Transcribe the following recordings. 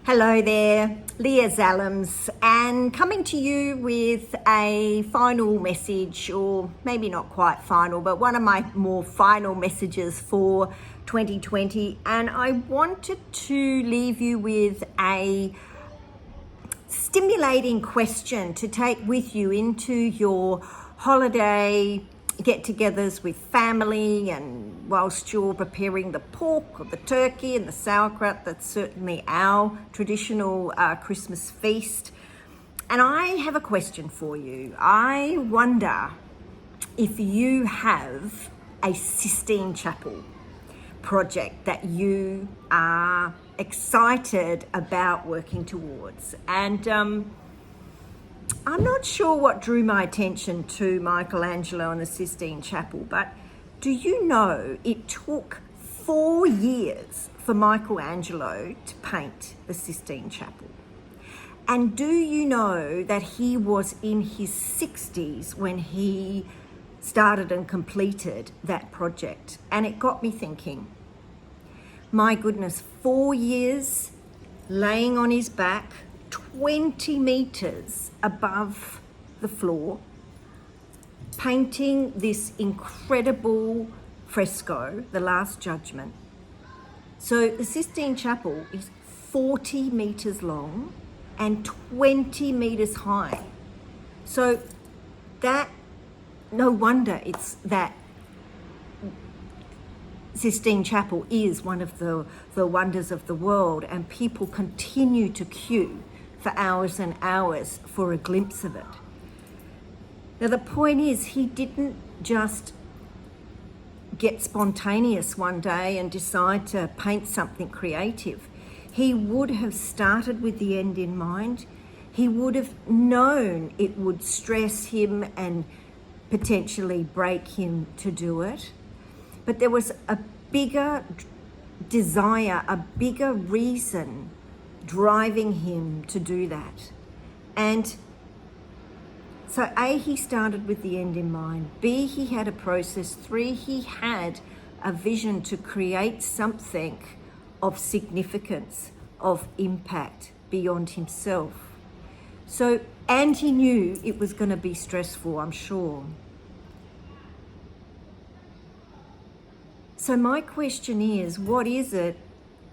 Hello there, Leah Zalams, and coming to you with a final message, or maybe not quite final, but one of my more final messages for 2020. And I wanted to leave you with a stimulating question to take with you into your holiday get-togethers with family, and whilst you're preparing the pork or the turkey and the sauerkraut. That's certainly our traditional Christmas feast. And I have a question for you. I wonder if you have a Sistine Chapel project that you are excited about working towards. And I'm not sure what drew my attention to Michelangelo and the Sistine Chapel, but do you know it took 4 years for Michelangelo to paint the Sistine Chapel? And do you know that he was in his 60s when he started and completed that project? And it got me thinking, my goodness, 4 years laying on his back, 20 meters above the floor, painting this incredible fresco, The Last Judgment. So the Sistine Chapel is 40 meters long and 20 meters high. So that, no wonder it's that Sistine Chapel is one of the wonders of the world, and people continue to queue for hours and hours for a glimpse of it. Now the point is, he didn't just get spontaneous one day and decide to paint something creative. He would have started with the end in mind. He would have known it would stress him and potentially break him to do it. But there was a bigger desire, a bigger reason driving him to do that. And so A, he started with the end in mind. B, he had a process. 3, he had a vision to create something of significance, of impact beyond himself. So, and he knew it was going to be stressful, I'm sure. So my question is, what is it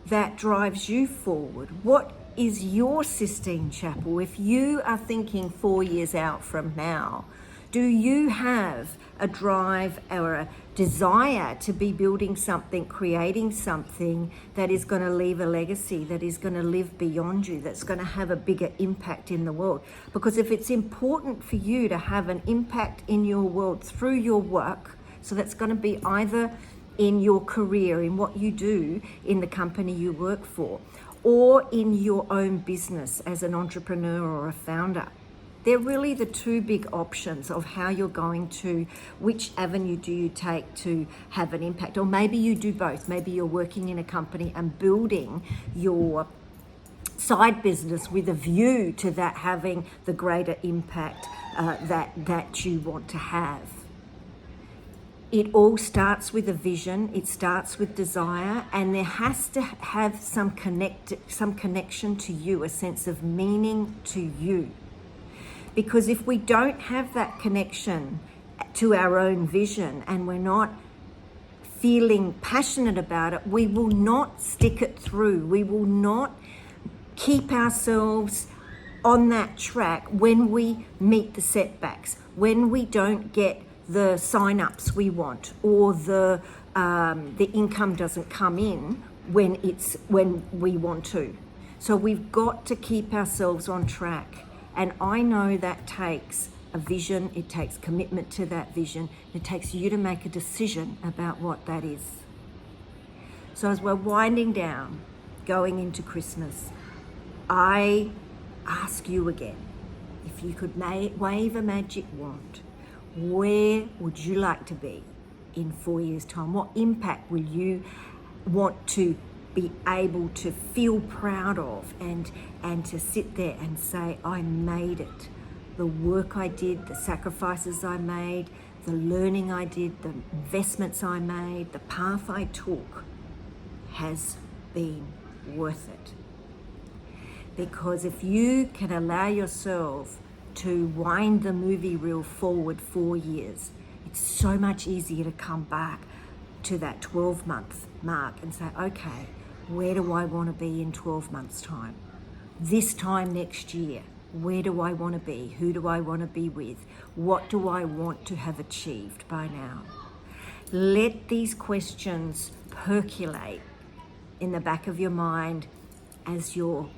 that drives you forward? What is your Sistine Chapel? If you are thinking 4 years out from now, do you have a drive or a desire to be building something, creating something that is going to leave a legacy, that is going to live beyond you, that's going to have a bigger impact in the world? Because if it's important for you to have an impact in your world through your work, so that's going to be either in your career, in what you do in the company you work for, or in your own business as an entrepreneur or a founder. They're really the two big options of how you're going to, which avenue do you take to have an impact? Or maybe you do both. Maybe you're working in a company and building your side business with a view to that having the greater impact that you want to have. It all starts with a vision, it starts with desire, and there has to have some connection to you, a sense of meaning to you. Because if we don't have that connection to our own vision and we're not feeling passionate about it, we will not stick it through. We will not keep ourselves on that track when we meet the setbacks, when we don't get the sign-ups we want, or the income doesn't come in when we want to. So we've got to keep ourselves on track. And I know that takes a vision, it takes commitment to that vision, it takes you to make a decision about what that is. So as we're winding down, going into Christmas, I ask you again, if you could wave a magic wand, where would you like to be in 4 years' time? What impact will you want to be able to feel proud of, and to sit there and say, I made it. The work I did, the sacrifices I made, the learning I did, the investments I made, the path I took has been worth it. Because if you can allow yourself to wind the movie reel forward 4 years, it's so much easier to come back to that 12-month mark and say, okay, where do I want to be in 12 months' time? This time next year, where do I want to be? Who do I want to be with? What do I want to have achieved by now? Let these questions percolate in the back of your mind as you're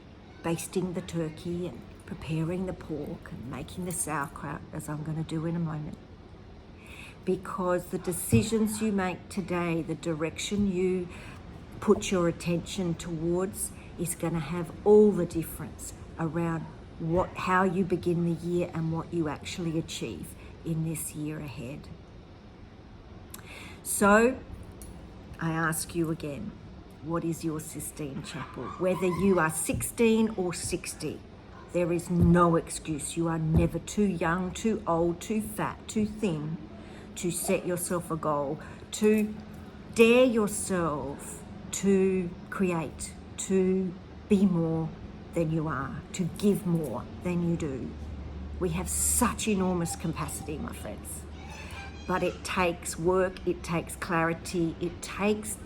basting the turkey and preparing the pork and making the sauerkraut, as I'm going to do in a moment. Because the decisions you make today, the direction you put your attention towards, is going to have all the difference around how you begin the year and what you actually achieve in this year ahead. So I ask you again, what is your Sistine Chapel? Whether you are 16 or 60, there is no excuse. You are never too young, too old, too fat, too thin to set yourself a goal, to dare yourself to create, to be more than you are, to give more than you do. We have such enormous capacity, my friends. But it takes work, it takes clarity, it takes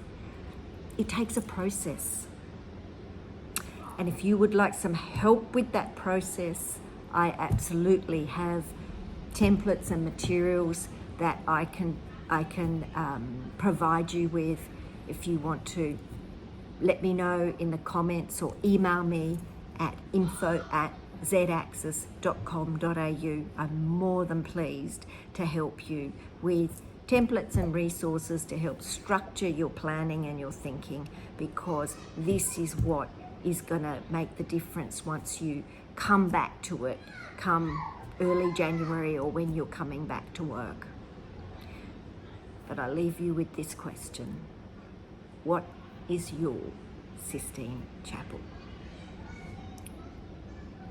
a process. And if you would like some help with that process, I absolutely have templates and materials that I can provide you with. If you want to let me know in the comments or email me at info@zaxis.com.au. I'm more than pleased to help you with templates and resources to help structure your planning and your thinking, because this is what is going to make the difference once you come back to it come early January or when you're coming back to work. But I leave you with this question. What is your Sistine Chapel?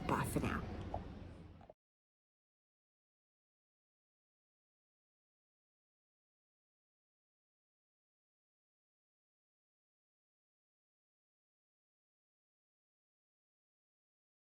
Bye for now.